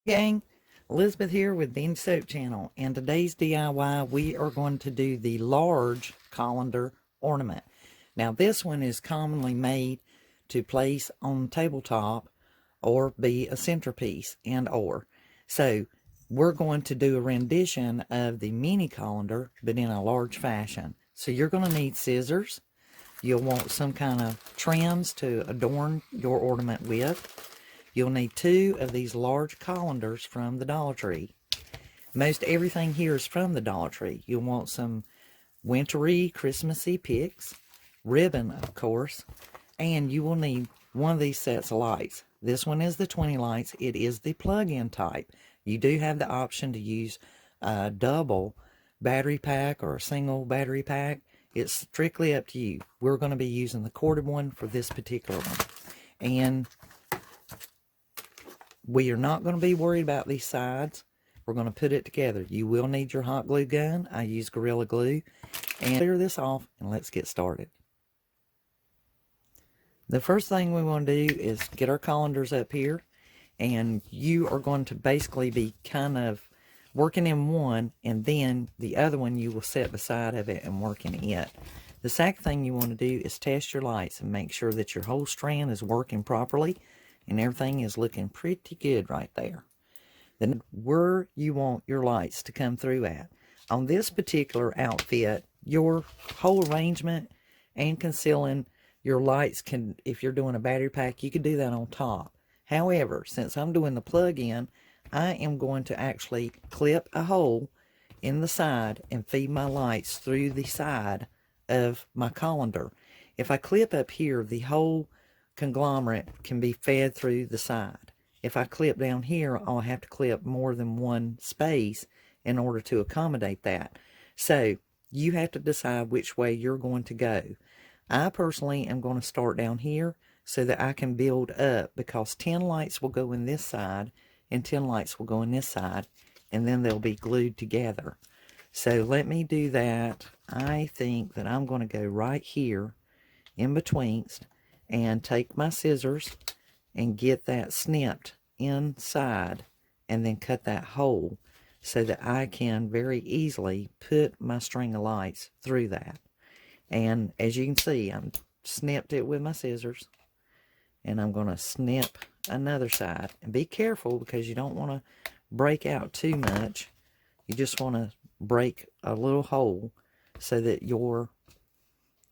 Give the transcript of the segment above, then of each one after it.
Gang, Elizabeth here with Dandysoap Channel, and today's DIY we are going to do the large colander ornament. Now this one is commonly made to place on tabletop or be a centerpiece and/or. So we're going to do a rendition of the mini colander but in a large fashion. So you're going to need scissors. You'll want some kind of trims to adorn your ornament with. You'll need 2 of these large colanders from the Dollar Tree. Most everything here is from the Dollar Tree. You'll want some wintry, Christmassy picks, ribbon, of course, and you will need one of these sets of lights. This one is the 20 lights. It is the plug-in type. You do have the option to use a double battery pack or a single battery pack. It's strictly up to you. We're going to be using the corded one for this particular one. And we are not going to be worried about these sides. We're going to put it together. You will need your hot glue gun. I use Gorilla Glue. And clear this off and let's get started. The first thing we want to do is get our colanders up here. And you are going to basically be kind of working in one, and then the other one you will set beside of it and work in it. The second thing you want to do is test your lights and make sure that your whole strand is working properly and everything is looking pretty good right there. Then where you want your lights to come through at. On this particular outfit, your whole arrangement and concealing your lights can, if you're doing a battery pack, you could do that on top. However, since I'm doing the plug-in, I am going to actually clip a hole in the side and feed my lights through the side of my colander. If I clip up here, the whole conglomerate can be fed through the side. If I clip down here, I'll have to clip more than one space in order to accommodate that. So you have to decide which way you're going to go. I personally am going to start down here so that I can build up, because 10 lights will go in this side and 10 lights will go in this side, and then they'll be glued together. So let me do that. I think that I'm going to go right here in betweenst and take my scissors and get that snipped inside and then cut that hole so that I can very easily put my string of lights through that. And as you can see, I'm snipped it with my scissors, and I'm going to snip another side. And be careful, because you don't want to break out too much. You just want to break a little hole so that your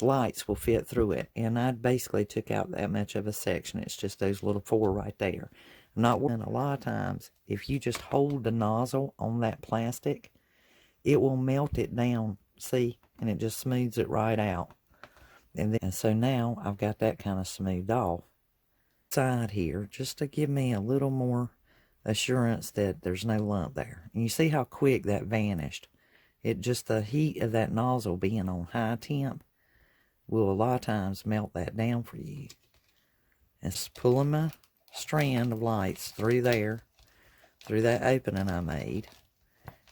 lights will fit through it. And I basically took out that much of a section. It's just those little 4 right there. I'm not worrying. A lot of times, if you just hold the nozzle on that plastic, it will melt it down, see, and it just smooths it right out. And so now I've got that kind of smoothed off. Side here, just to give me a little more assurance that there's no lump there. And you see how quick that vanished. It just, the heat of that nozzle being on high temp will a lot of times melt that down for you. And just pulling my strand of lights through there, through that opening I made,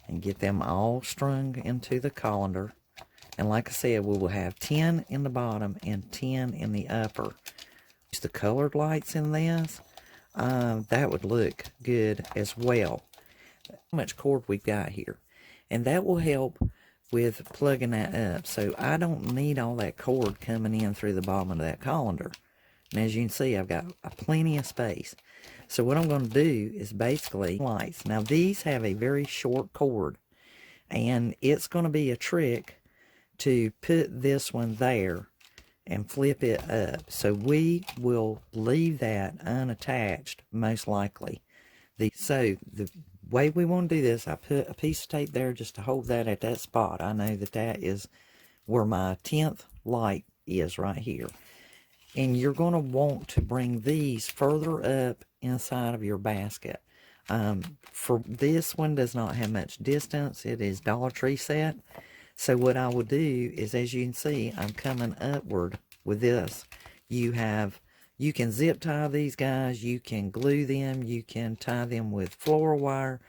and get them all strung into the colander. And like I said, we will have 10 in the bottom and 10 in the upper. Use the colored lights in this. That would look good as well. How much cord we've got here. And that will help with plugging that up. So I don't need all that cord coming in through the bottom of that colander. And as you can see, I've got plenty of space. So what I'm going to do is basically lights. Now these have a very short cord, and it's going to be a trick to put this one there and flip it up. So we will leave that unattached, most likely. So the way we want to do this, I put a piece of tape there just to hold that at that spot. I know that that is where my 10th light is, right here. And you're going to want to bring these further up inside of your basket. For this one does not have much distance. It is Dollar Tree set. So what I will do is, as you can see, I'm coming upward with this. You can zip tie these guys, you can glue them, you can tie them with floral wire.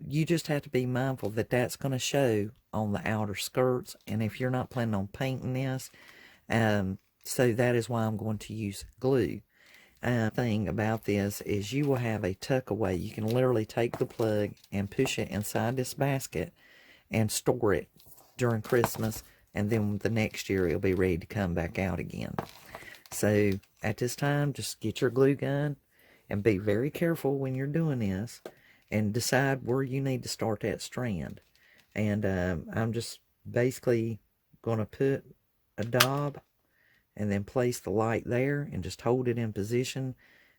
You just have to be mindful that that's going to show on the outer skirts. And if you're not planning on painting this, so that is why I'm going to use glue. thing about this is you will have a tuck away. You can literally take the plug and push it inside this basket and store it during Christmas, and then the next year it'll be ready to come back out again. So at this time, just get your glue gun and be very careful when you're doing this, and decide where you need to start that strand. And I'm just basically going to put a dab and then place the light there and just hold it in position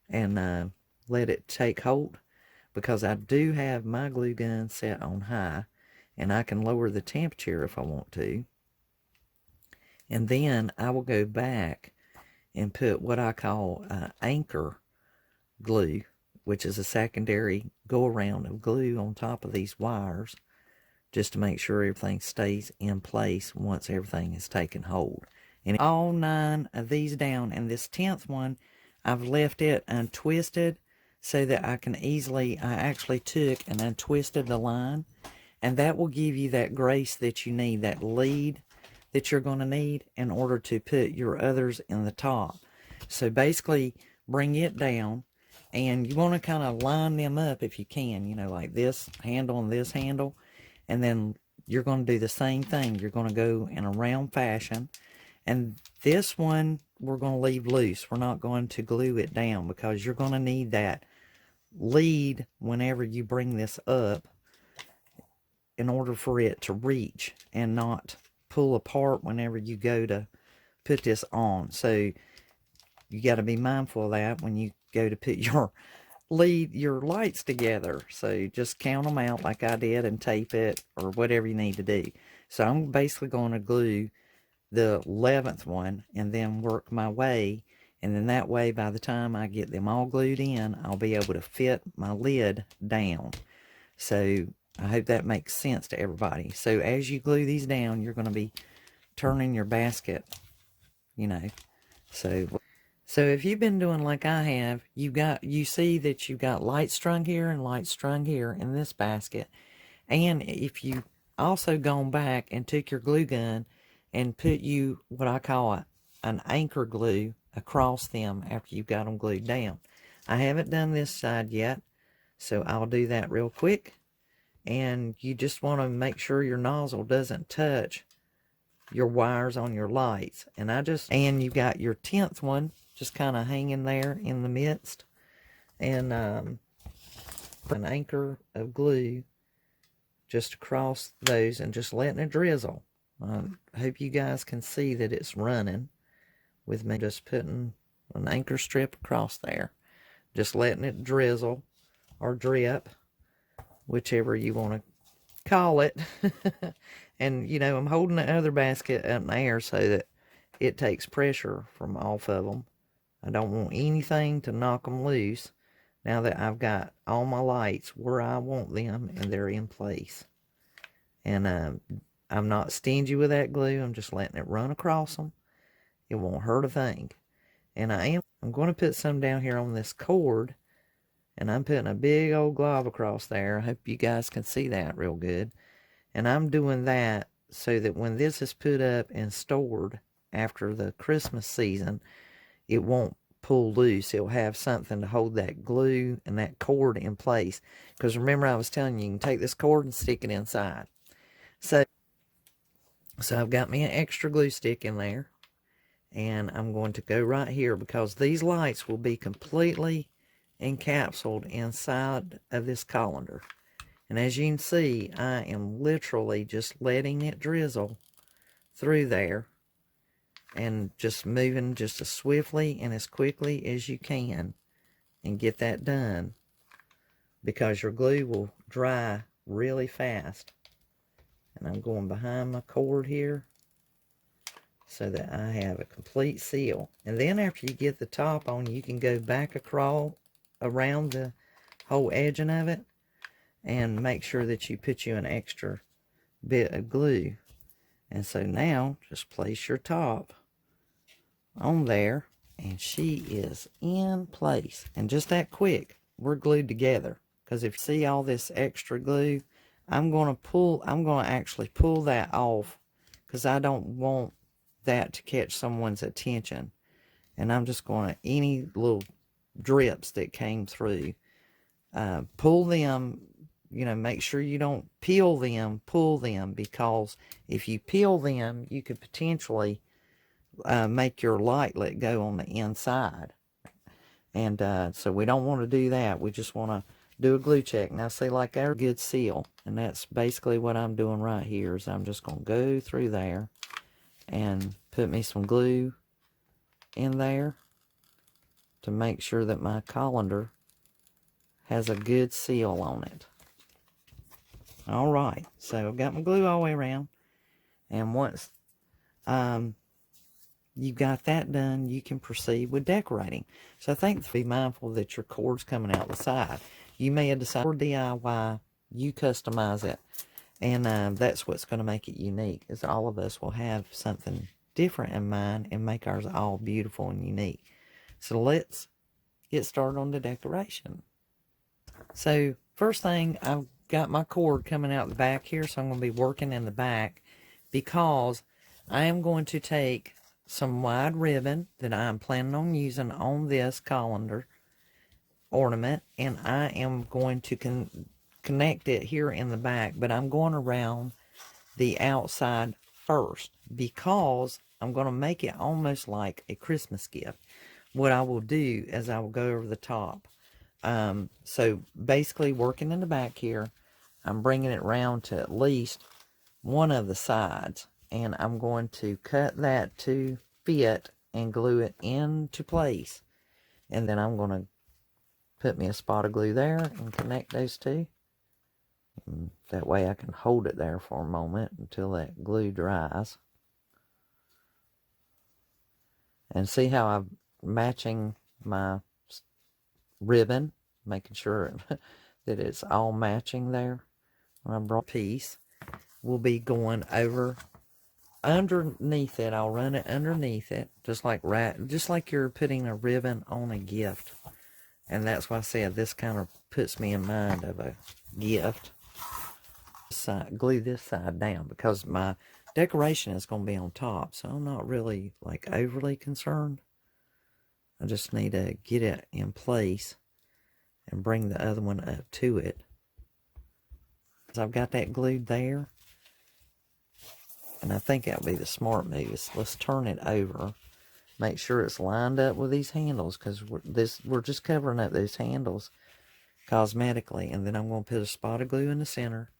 and let it take hold, because I do have my glue gun set on high, and I can lower the temperature if I want to. And then I will go back and put what I call anchor glue, which is a secondary go-around of glue on top of these wires, just to make sure everything stays in place once everything is taken hold. And all 9 of these down, and this 10th one, I've left it untwisted so that I can easily, I actually took and untwisted the line, and that will give you that grace that you need, that lead that you're going to need in order to put your others in the top. So basically, bring it down, and you want to kind of line them up if you can, you know, like this handle and this handle, and then you're going to do the same thing. You're going to go in a round fashion, and this one we're going to leave loose. We're not going to glue it down, because you're going to need that lead whenever you bring this up in order for it to reach and not pull apart whenever you go to put this on. So you got to be mindful of that when you go to put your lights together. So just count them out like I did and tape it or whatever you need to do. So I'm basically going to glue the 11th one and then work my way, and then that way by the time I get them all glued in, I'll be able to fit my lid down. So I hope that makes sense to everybody. So as you glue these down, you're going to be turning your basket, you know. So if you've been doing like I have, you see that you've got light strung here and light strung here in this basket. And if you also gone back and took your glue gun and put you what I call an anchor glue across them after you've got them glued down. I haven't done this side yet, so I'll do that real quick. And you just want to make sure your nozzle doesn't touch your wires on your lights. And you got your 10th one just kind of hanging there in the midst, and an anchor of glue just across those, and just letting it drizzle. I hope you guys can see that it's running with me. Just putting an anchor strip across there, just letting it drizzle or drip, whichever you want to call it. And you know, I'm holding the other basket up in the air so that it takes pressure from off of them. I don't want anything to knock them loose now that I've got all my lights where I want them and they're in place. And I'm not stingy with that glue. I'm just letting it run across them. It won't hurt a thing. And I'm going to put some down here on this cord, and I'm putting a big old glob across there. I hope you guys can see that real good. And I'm doing that so that when this is put up and stored after the Christmas season, it won't pull loose. It'll have something to hold that glue and that cord in place. Because remember, I was telling you can take this cord and stick it inside. So I've got me an extra glue stick in there. And I'm going to go right here, because these lights will be completely encapsulated inside of this colander. And as you can see, I am literally just letting it drizzle through there, and just moving just as swiftly and as quickly as you can, and get that done, because your glue will dry really fast. And I'm going behind my cord here so that I have a complete seal. And then after you get the top on, you can go back around the whole edging of it and make sure that you put you an extra bit of glue. And so now just place your top on there, and she is in place. And just that quick, we're glued together. Because if you see all this extra glue, I'm going to actually pull that off, because I don't want that to catch someone's attention. And I'm just going to, any little drips that came through. Pull them, make sure you don't peel them, pull them, because if you peel them, you could potentially make your light let go on the inside. And so we don't want to do that. We just want to do a glue check. Now, see, like our good seal, and that's basically what I'm doing right here, is I'm just going to go through there and put me some glue in there to make sure that my colander has a good seal on it. All right, so I've got my glue all the way around, and once you've got that done, you can proceed with decorating. So I think be mindful that your cord's coming out the side. You may have decided for DIY, you customize it, and that's what's going to make it unique, is all of us will have something different in mind and make ours all beautiful and unique. So let's get started on the decoration. So first thing, I've got my cord coming out the back here, so I'm going to be working in the back, because I am going to take some wide ribbon that I'm planning on using on this colander ornament, and I am going to connect it here in the back, but I'm going around the outside first, because I'm going to make it almost like a Christmas gift. What I will do is I will go over the top. So basically, working in the back here, I'm bringing it round to at least one of the sides, and I'm going to cut that to fit and glue it into place. And then I'm going to put me a spot of glue there and connect those two. And that way I can hold it there for a moment until that glue dries. And see how I'm matching my ribbon, making sure that it's all matching there. When I brought a piece, we'll be going over underneath it. I'll run it underneath it, just like you're putting a ribbon on a gift. And that's why I said this kind of puts me in mind of a gift. Glue this side down, because my decoration is going to be on top, so I'm not really like overly concerned. I just need to get it in place and bring the other one up to it. So I've got that glued there, and I think that would be the smart move. Let's turn it over, make sure it's lined up with these handles, because we're just covering up those handles cosmetically. And then I'm going to put a spot of glue in the center,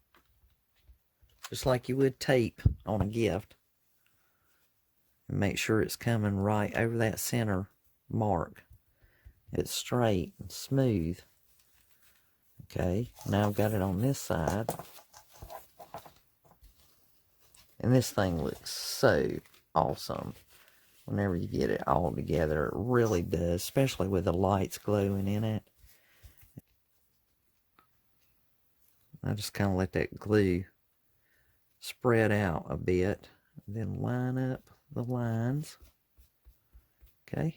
just like you would tape on a gift, and make sure it's coming right over that center mark. It's straight and smooth. Okay, now I've got it on this side, and this thing looks so awesome whenever you get it all together. It really does, especially with the lights glowing in it. I just kind of let that glue spread out a bit, then line up the lines. Okay,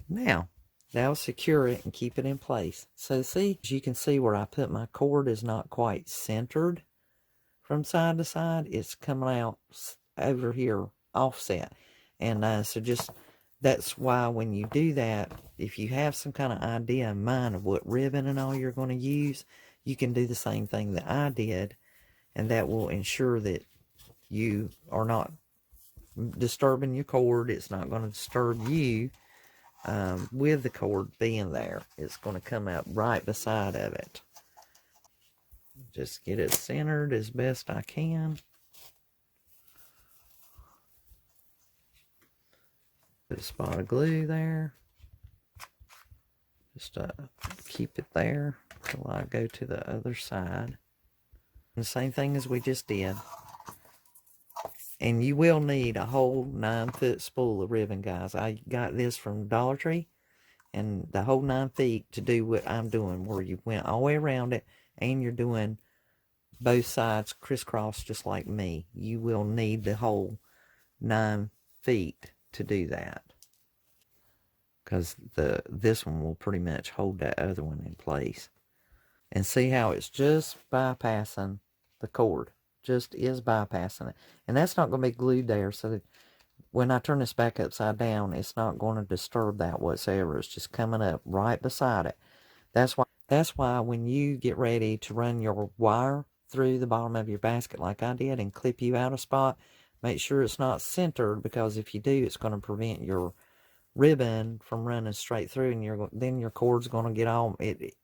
now that'll secure it and keep it in place. So see, as you can see where I put my cord is not quite centered from side to side. It's coming out over here offset. And so just, that's why when you do that, if you have some kind of idea in mind of what ribbon and all you're going to use, you can do the same thing that I did, and that will ensure that you are not disturbing your cord. It's not going to disturb you with the cord being there. It's going to come out right beside of it. Just get it centered as best I can. Put a spot of glue there. Just keep it there till I go to the other side. And the same thing as we just did. And you will need a whole 9-foot spool of ribbon, guys. I got this from Dollar Tree, and the whole 9 feet to do what I'm doing, where you went all the way around it, and you're doing both sides crisscross just like me. You will need the whole 9 feet to do that, because this one will pretty much hold that other one in place. And see how it's just bypassing the cord. Just is bypassing it. And that's not going to be glued there, so that when I turn this back upside down, it's not going to disturb that whatsoever. It's just coming up right beside it. That's why when you get ready to run your wire through the bottom of your basket like I did and clip you out a spot, make sure it's not centered, because if you do, it's going to prevent your ribbon from running straight through, and then your cord's going to get on.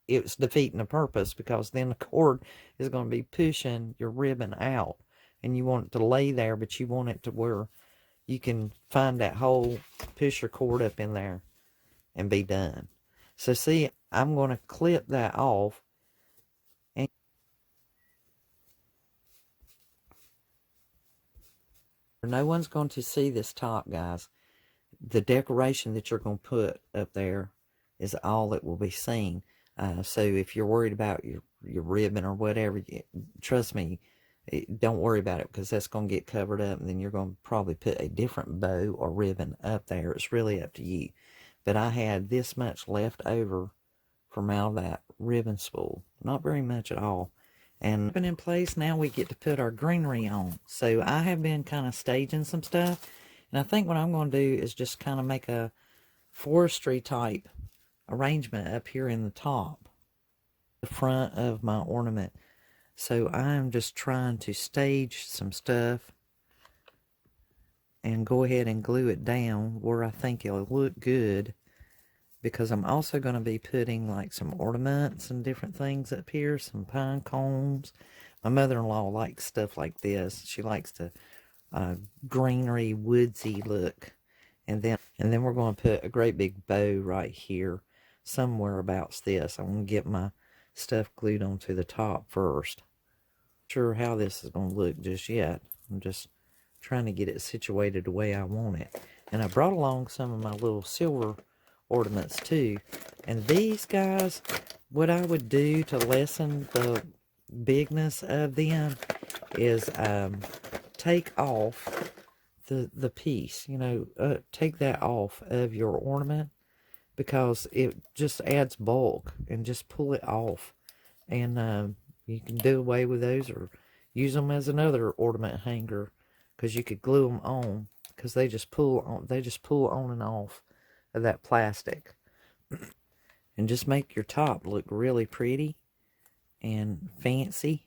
It's defeating the purpose, because then the cord is going to be pushing your ribbon out, and you want it to lay there, but you want it to where you can find that hole, push your cord up in there, and be done. So see, I'm going to clip that off. And no one's going to see this top, guys. The decoration that you're going to put up there is all that will be seen. So if you're worried about your ribbon or whatever, trust me, don't worry about it, because that's going to get covered up, and then you're going to probably put a different bow or ribbon up there. It's really up to you. But I had this much left over from out of that ribbon spool. Not very much at all. And ribbon in place, now we get to put our greenery on. So I have been kind of staging some stuff. And I think what I'm going to do is just kind of make a forestry type arrangement up here in the top, the front of my ornament. So I'm just trying to stage some stuff and go ahead and glue it down where I think it'll look good, because I'm also going to be putting like some ornaments and different things up here, some pine cones. My mother-in-law likes stuff like this. She likes the greenery, woodsy look. And then we're going to put a great big bow right here, somewhere about this. I'm going to get my stuff glued onto the top first. Not sure how this is going to look just yet. I'm just trying to get it situated the way I want it. And I brought along some of my little silver ornaments too. And these guys, what I would do to lessen the bigness of them is take off the piece, take that off of your ornament, because it just adds bulk, and just pull it off. And you can do away with those or use them as another ornament hanger, because you could glue them on, because they just pull on and off of that plastic, and just make your top look really pretty and fancy,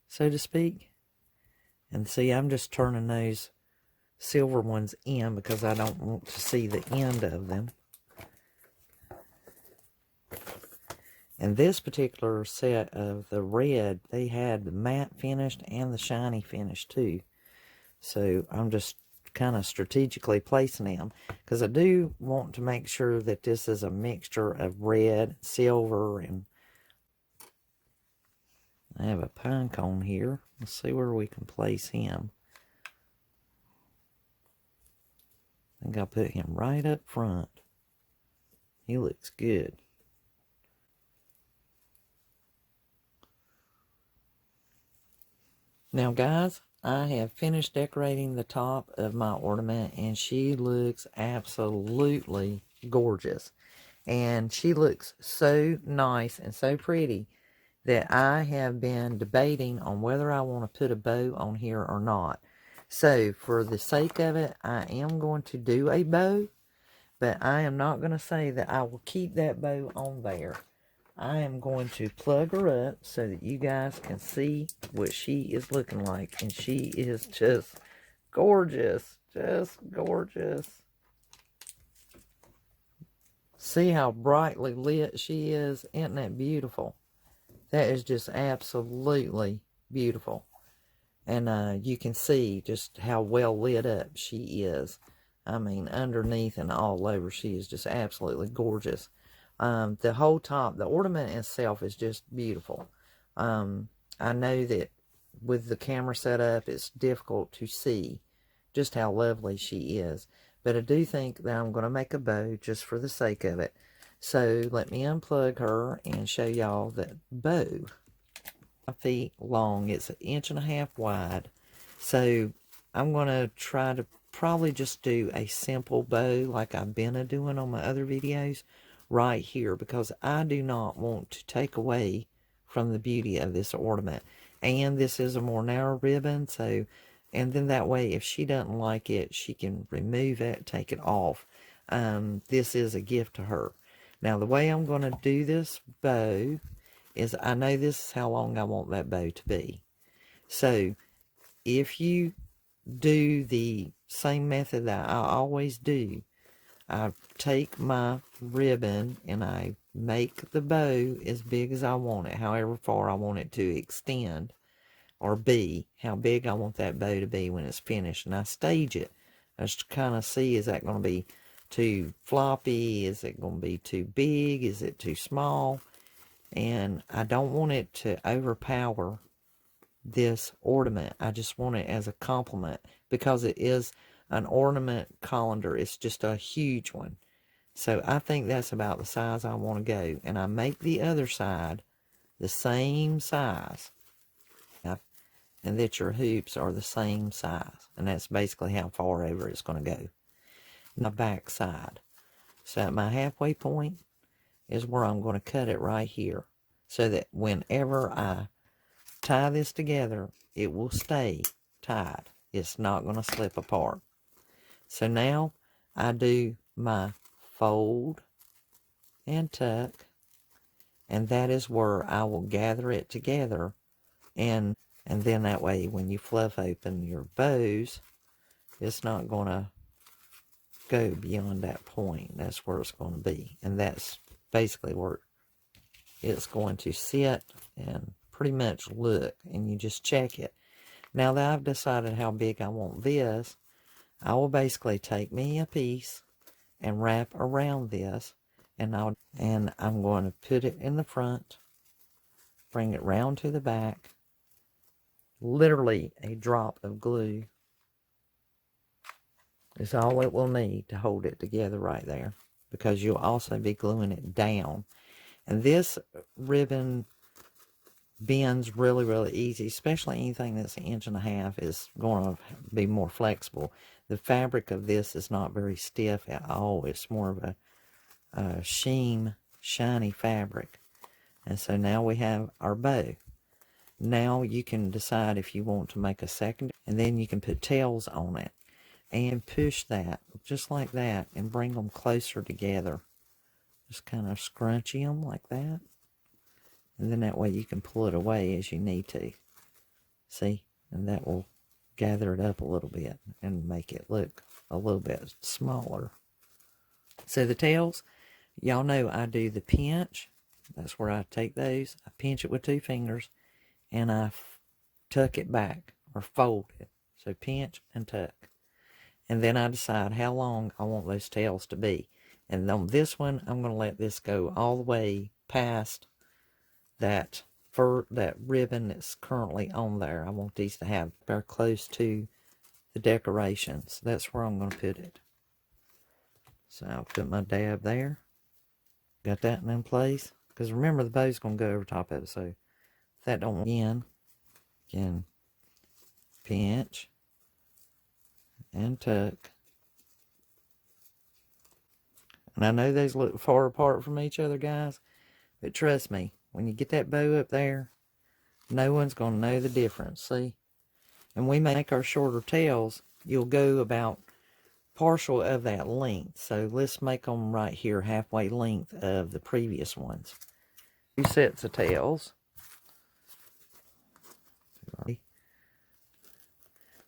so to speak. And see, I'm just turning those silver ones in because I don't want to see the end of them. And this particular set of the red, they had the matte finished and the shiny finish too. So I'm just kind of strategically placing them, because I do want to make sure that this is a mixture of red, silver, and I have a pine cone here. Let's see where we can place him. I think I'll put him right up front. He looks good. Now guys, I have finished decorating the top of my ornament, and she looks absolutely gorgeous. And she looks so nice and so pretty that I have been debating on whether I want to put a bow on here or not. So for the sake of it, I am going to do a bow, but I am not going to say that I will keep that bow on there. I am going to plug her up so that you guys can see what she is looking like. And she is just gorgeous. Just gorgeous. See how brightly lit she is? Isn't that beautiful? That is just absolutely beautiful. And you can see just how well lit up she is. I mean, underneath and all over, she is just absolutely gorgeous. The whole top, the ornament itself is just beautiful. I know that with the camera set up, it's difficult to see just how lovely she is. But I do think that I'm going to make a bow just for the sake of it. So let me unplug her and show y'all the bow. 5 feet long. It's 1.5 inches wide. So I'm going to try to probably just do a simple bow like I've been doing on my other videos right here, because I do not want to take away from the beauty of this ornament. And this is a more narrow ribbon, so and then that way, if she doesn't like it, she can remove it, take it off. This is a gift to her. Now, the way I'm going to do this bow is, I know this is how long I want that bow to be. So, if you do the same method that I always do, I take my ribbon and I make the bow as big as I want it, however far I want it to extend or be, how big I want that bow to be when it's finished. And I stage it. I just kind of see, is that going to be too floppy? Is it going to be too big? Is it too small? And I don't want it to overpower this ornament. I just want it as a complement, because it is an ornament colander. It's just a huge one. So I think that's about the size I want to go. And I make the other side the same size, and that your hoops are the same size. And that's basically how far over it's going to go. The back side. So at my halfway point is where I'm going to cut it right here, so that whenever I tie this together, it will stay tied. It's not going to slip apart. So now I do my fold and tuck, and that is where I will gather it together, and then that way when you fluff open your bows, it's not going to go beyond that point. That's where it's going to be, and that's basically where it's going to sit and pretty much look, and you just check it. Now that I've decided how big I want this, I will basically take me a piece and wrap around this, and I'm going to put it in the front, bring it round to the back, literally a drop of glue is all it will need to hold it together right there, because you'll also be gluing it down. And this ribbon bends really, really easy, especially anything that's 1.5 inches is going to be more flexible. The fabric of this is not very stiff at all. It's more of a shiny fabric. And so now we have our bow. Now you can decide if you want to make a second, and then you can put tails on it and push that just like that and bring them closer together. Just kind of scrunchy them like that. And then that way you can pull it away as you need to. See? And that will gather it up a little bit and make it look a little bit smaller. So the tails, y'all know I do the pinch. That's where I take those. I pinch it with 2 fingers and I tuck it back or fold it. So pinch and tuck. And then I decide how long I want those tails to be. And on this one, I'm going to let this go all the way past that ribbon that's currently on there. I want these to have very close to the decorations. That's where I'm going to put it. So I'll put my dab there. Got that in place. Because remember, the bow's going to go over top of it. So if that don't, again, pinch and tuck. And I know those look far apart from each other, guys. But trust me, when you get that bow up there, no one's going to know the difference, see? And we make our shorter tails, you'll go about partial of that length. So let's make them right here, halfway length of the previous ones. 2 sets of tails.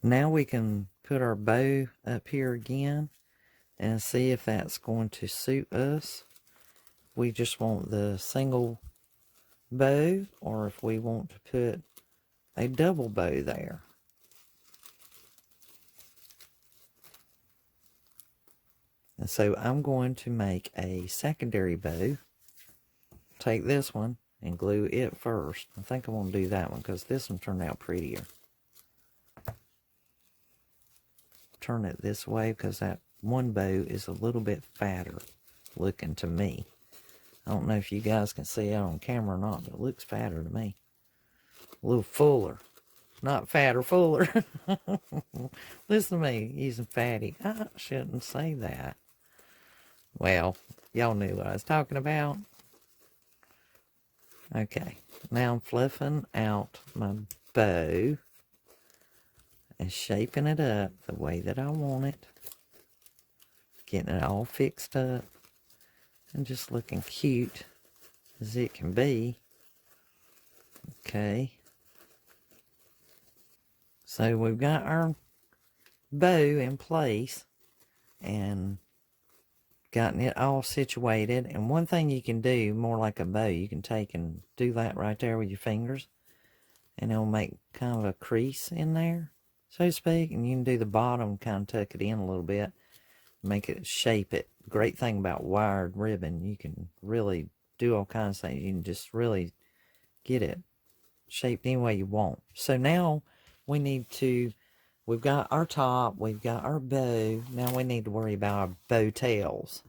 Now we can put our bow up here again and see if that's going to suit us. We just want the single bow, or if we want to put a double bow there. And so I'm going to make a secondary bow. Take this one and glue it first. I think I want to do that one because this one turned out prettier. Turn it this way because that one bow is a little bit fatter looking to me. I don't know if you guys can see it on camera or not, but it looks fatter to me. A little fuller. Not fatter, fuller. Listen to me using fatty. I shouldn't say that. Well, y'all knew what I was talking about. Okay, now I'm fluffing out my bow. and shaping it up the way that I want it. Getting it all fixed up and just looking cute as it can be. Okay. So we've got our bow in place and gotten it all situated. And one thing you can do, more like a bow, you can take and do that right there with your fingers, and it'll make kind of a crease in there, so to speak. And you can do the bottom, kind of tuck it in a little bit, make it, shape it. Great thing about wired ribbon, you can really do all kinds of things. You can just really get it shaped any way you want. So now we need to, we've got our top, we've got our bow. Now we need to worry about our bow tails.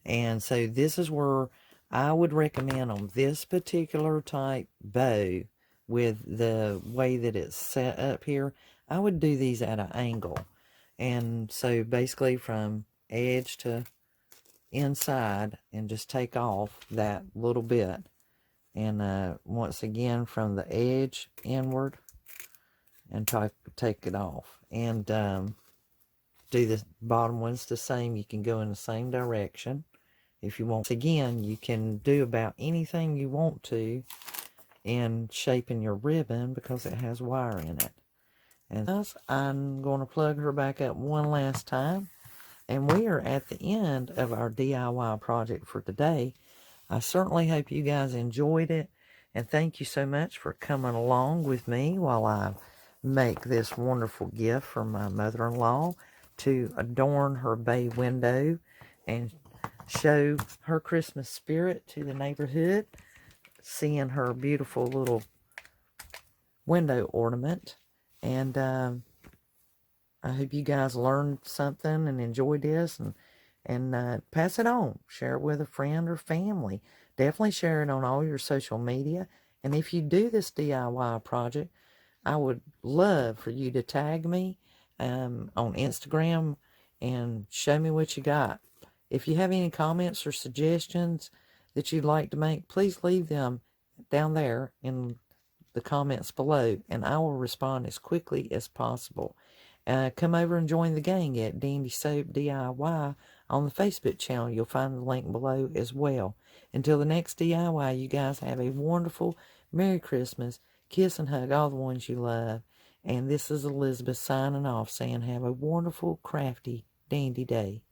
And so this is where I would recommend on this particular type bow, with the way that it's set up here, I would do these at an angle. And so basically from edge to inside, and just take off that little bit. And once again from the edge inward, and take it off. And do the bottom ones the same. You can go in the same direction if you want. Again, you can do about anything you want to in shaping your ribbon because it has wire in it. And thus, I'm going to plug her back up one last time. And we are at the end of our DIY project for today. I certainly hope you guys enjoyed it. And thank you so much for coming along with me while I make this wonderful gift for my mother-in-law to adorn her bay window and show her Christmas spirit to the neighborhood, seeing her beautiful little window ornament. And I hope you guys learned something and enjoyed this, and pass it on. Share it with a friend or family. Definitely share it on all your social media. And if you do this DIY project, I would love for you to tag me on Instagram and show me what you got. If you have any comments or suggestions that you'd like to make, please leave them down there in the comments below, and I will respond as quickly as possible. Come over and join the gang at Dandysoap DIY on the Facebook channel. You'll find the link below as well. Until the next DIY, you guys have a wonderful Merry Christmas. Kiss and hug all the ones you love. And this is Elizabeth signing off, saying have a wonderful, crafty, dandy day.